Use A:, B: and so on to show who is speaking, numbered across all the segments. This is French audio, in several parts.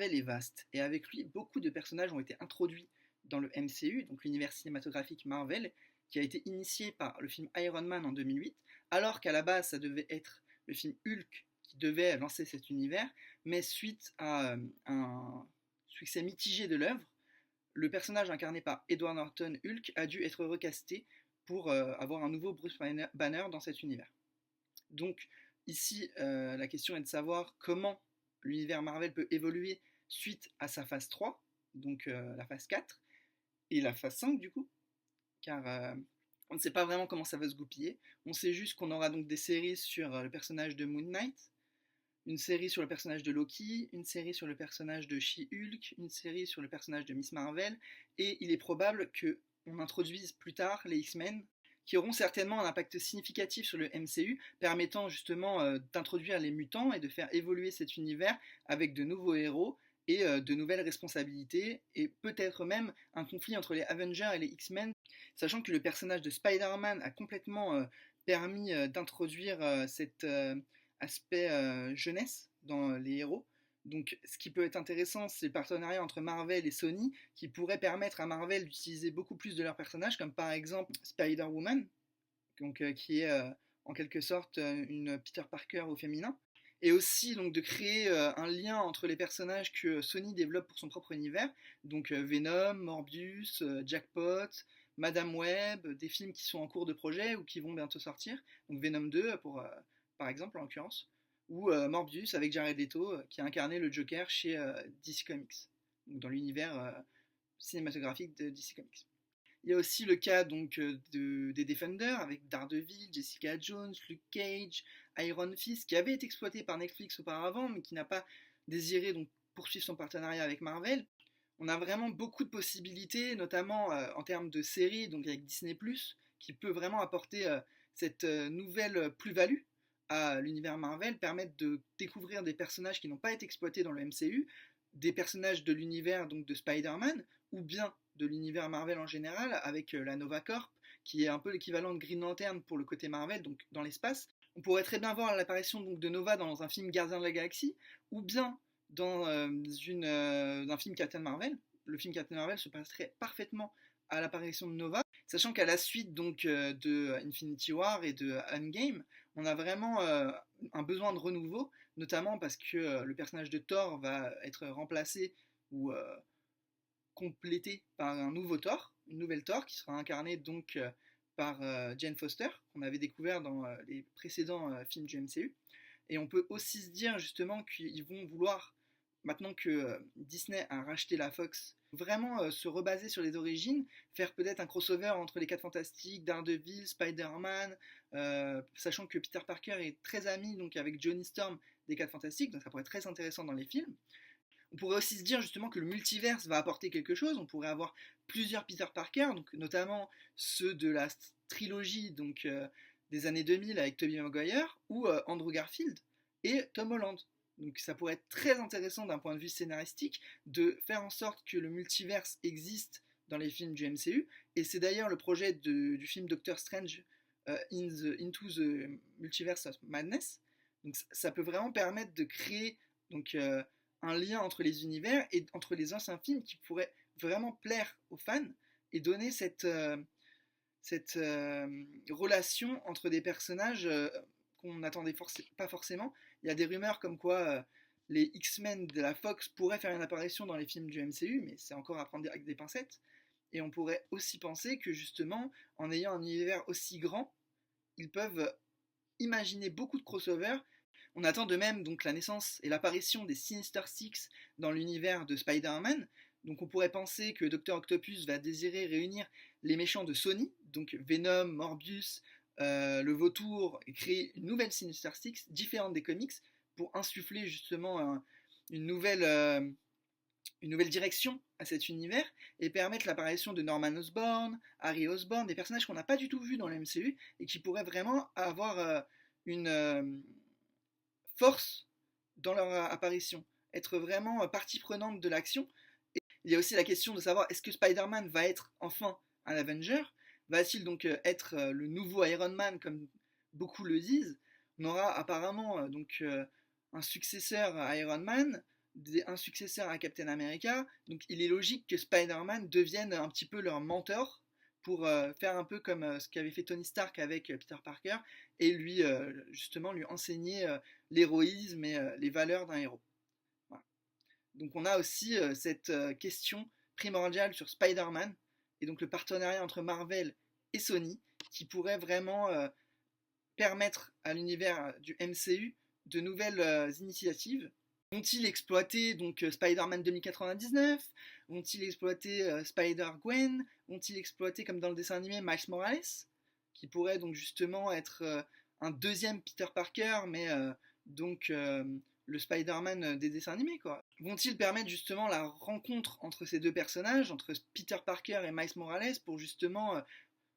A: Marvel est vaste, et avec lui, beaucoup de personnages ont été introduits dans le MCU, donc l'univers cinématographique Marvel, qui a été initié par le film Iron Man en 2008, alors qu'à la base ça devait être le film Hulk qui devait lancer cet univers, mais suite à un succès mitigé de l'œuvre, le personnage incarné par Edward Norton Hulk a dû être recasté pour avoir un nouveau Bruce Banner dans cet univers. Donc ici, la question est de savoir comment l'univers Marvel peut évoluer suite à sa phase 3, donc la phase 4, et la phase 5 du coup, car on ne sait pas vraiment comment ça va se goupiller. On sait juste qu'on aura donc des séries sur le personnage de Moon Knight, une série sur le personnage de Loki, une série sur le personnage de She-Hulk, une série sur le personnage de Miss Marvel, et il est probable qu'on introduise plus tard les X-Men, qui auront certainement un impact significatif sur le MCU, permettant justement d'introduire les mutants et de faire évoluer cet univers avec de nouveaux héros et de nouvelles responsabilités, et peut-être même un conflit entre les Avengers et les X-Men, sachant que le personnage de Spider-Man a complètement permis d'introduire cet aspect jeunesse dans les héros. Donc ce qui peut être intéressant, c'est le partenariat entre Marvel et Sony, qui pourrait permettre à Marvel d'utiliser beaucoup plus de leurs personnages, comme par exemple Spider-Woman, donc, qui est en quelque sorte une Peter Parker au féminin, et aussi donc de créer un lien entre les personnages que Sony développe pour son propre univers, donc Venom, Morbius, Jackpot, Madame Web, des films qui sont en cours de projet ou qui vont bientôt sortir, donc Venom 2 par exemple en l'occurrence, ou Morbius avec Jared Leto qui a incarné le Joker chez DC Comics, donc dans l'univers cinématographique de DC Comics. Il y a aussi le cas donc des Defenders avec Daredevil, Jessica Jones, Luke Cage, Iron Fist, qui avait été exploité par Netflix auparavant, mais qui n'a pas désiré donc poursuivre son partenariat avec Marvel. On a vraiment beaucoup de possibilités, notamment en termes de séries, donc avec Disney+, qui peut vraiment apporter cette nouvelle plus-value à l'univers Marvel, permettre de découvrir des personnages qui n'ont pas été exploités dans le MCU, des personnages de l'univers donc de Spider-Man, ou bien de l'univers Marvel en général, avec la Nova Corp, qui est un peu l'équivalent de Green Lantern pour le côté Marvel, donc dans l'espace. On pourrait très bien voir l'apparition donc de Nova dans un film Gardien de la Galaxie, ou bien dans un film Captain Marvel. Le film Captain Marvel se passerait parfaitement à l'apparition de Nova, sachant qu'à la suite donc de Infinity War et de Endgame, on a vraiment un besoin de renouveau, notamment parce que le personnage de Thor va être remplacé ou complété par un nouveau Thor, une nouvelle Thor qui sera incarnée donc par Jane Foster, qu'on avait découvert dans les précédents films du MCU. Et on peut aussi se dire justement qu'ils vont vouloir, maintenant que Disney a racheté la Fox, vraiment se rebaser sur les origines, faire peut-être un crossover entre les 4 Fantastiques, Daredevil, Spider-Man, sachant que Peter Parker est très ami donc, avec Johnny Storm des 4 Fantastiques, donc ça pourrait être très intéressant dans les films. On pourrait aussi se dire justement que le multiverse va apporter quelque chose. On pourrait avoir plusieurs Peter Parker, donc notamment ceux de la trilogie donc, des années 2000 avec Tobey Maguire ou Andrew Garfield et Tom Holland. Donc ça pourrait être très intéressant d'un point de vue scénaristique de faire en sorte que le multiverse existe dans les films du MCU. Et c'est d'ailleurs le projet du film Doctor Strange Into the Multiverse of Madness. Donc ça peut vraiment permettre de créer donc, un lien entre les univers et entre les anciens films qui pourrait vraiment plaire aux fans et donner cette relation entre des personnages qu'on n'attendait pas forcément. Il y a des rumeurs comme quoi les X-Men de la Fox pourraient faire une apparition dans les films du MCU, mais c'est encore à prendre avec des pincettes. Et on pourrait aussi penser que justement, en ayant un univers aussi grand, ils peuvent imaginer beaucoup de crossovers. On attend de même donc la naissance et l'apparition des Sinister Six dans l'univers de Spider-Man. Donc on pourrait penser que Dr Octopus va désirer réunir les méchants de Sony, donc Venom, Morbius, le Vautour, et créer une nouvelle Sinister Six différente des comics pour insuffler justement une nouvelle direction à cet univers et permettre l'apparition de Norman Osborn, Harry Osborn, des personnages qu'on n'a pas du tout vus dans le MCU et qui pourraient vraiment avoir une force dans leur apparition, être vraiment partie prenante de l'action. Et il y a aussi la question de savoir est-ce que Spider-Man va être enfin un Avenger? Va-t-il donc être le nouveau Iron Man comme beaucoup le disent? On aura apparemment donc un successeur à Iron Man, un successeur à Captain America, donc il est logique que Spider-Man devienne un petit peu leur mentor pour faire un peu comme ce qu'avait fait Tony Stark avec Peter Parker et lui justement lui enseigner l'héroïsme et les valeurs d'un héros. Voilà. Donc on a aussi cette question primordiale sur Spider-Man et donc le partenariat entre Marvel et Sony qui pourrait vraiment permettre à l'univers du MCU de nouvelles initiatives. Vont-ils exploiter donc Spider-Man 2099? Vont-ils exploiter Spider-Gwen? Vont-ils exploiter, comme dans le dessin animé, Miles Morales? Qui pourrait donc justement être un deuxième Peter Parker, mais donc le Spider-Man des dessins animés, quoi. Vont-ils permettre justement la rencontre entre ces deux personnages, entre Peter Parker et Miles Morales, pour justement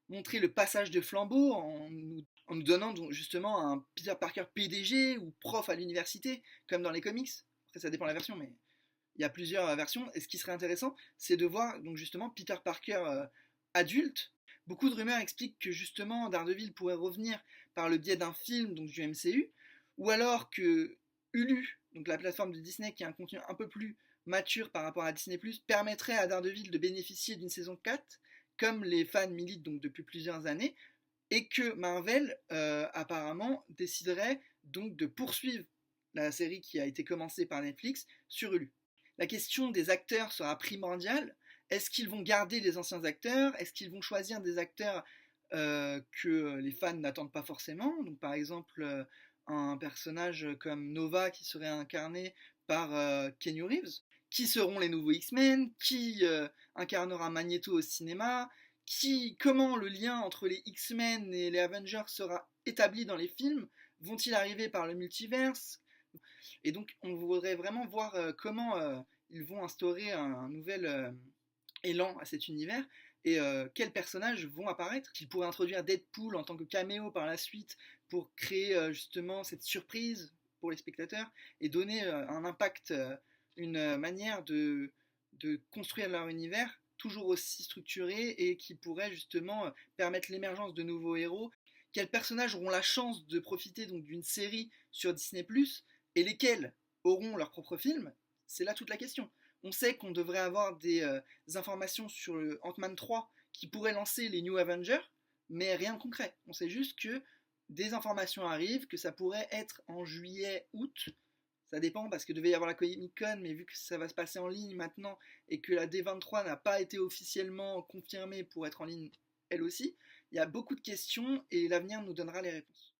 A: montrer le passage de flambeau en nous donnant donc justement un Peter Parker PDG ou prof à l'université, comme dans les comics. Après, ça dépend de la version, mais il y a plusieurs versions. Et ce qui serait intéressant, c'est de voir donc justement Peter Parker adulte. Beaucoup de rumeurs expliquent que justement Daredevil pourrait revenir par le biais d'un film donc du MCU, ou alors que Hulu, donc la plateforme de Disney qui a un contenu un peu plus mature par rapport à Disney+, permettrait à Daredevil de bénéficier d'une saison 4, comme les fans militent donc depuis plusieurs années, et que Marvel apparemment déciderait donc de poursuivre la série qui a été commencée par Netflix sur Hulu. La question des acteurs sera primordiale. Est-ce qu'ils vont garder les anciens acteurs? Est-ce qu'ils vont choisir des acteurs que les fans n'attendent pas forcément? Donc par exemple un personnage comme Nova qui serait incarné par Keanu Reeves. Qui seront les nouveaux X-Men? Qui incarnera Magneto au cinéma? Comment le lien entre les X-Men et les Avengers sera établi dans les films? Vont-ils arriver par le multiverse? Et donc on voudrait vraiment voir comment ils vont instaurer un nouvel élan à cet univers et quels personnages vont apparaître. Ils pourraient introduire Deadpool en tant que caméo par la suite pour créer justement cette surprise pour les spectateurs et donner un impact, une manière de construire leur univers toujours aussi structuré et qui pourrait justement permettre l'émergence de nouveaux héros. Quels personnages auront la chance de profiter donc d'une série sur Disney+, et lesquels auront leur propre film? C'est là toute la question. On sait qu'on devrait avoir des informations sur le Ant-Man 3 qui pourrait lancer les New Avengers, mais rien de concret. On sait juste que des informations arrivent, que ça pourrait être en juillet, août. Ça dépend parce que devait y avoir la Comic Con, mais vu que ça va se passer en ligne maintenant et que la D23 n'a pas été officiellement confirmée pour être en ligne elle aussi, il y a beaucoup de questions et l'avenir nous donnera les réponses.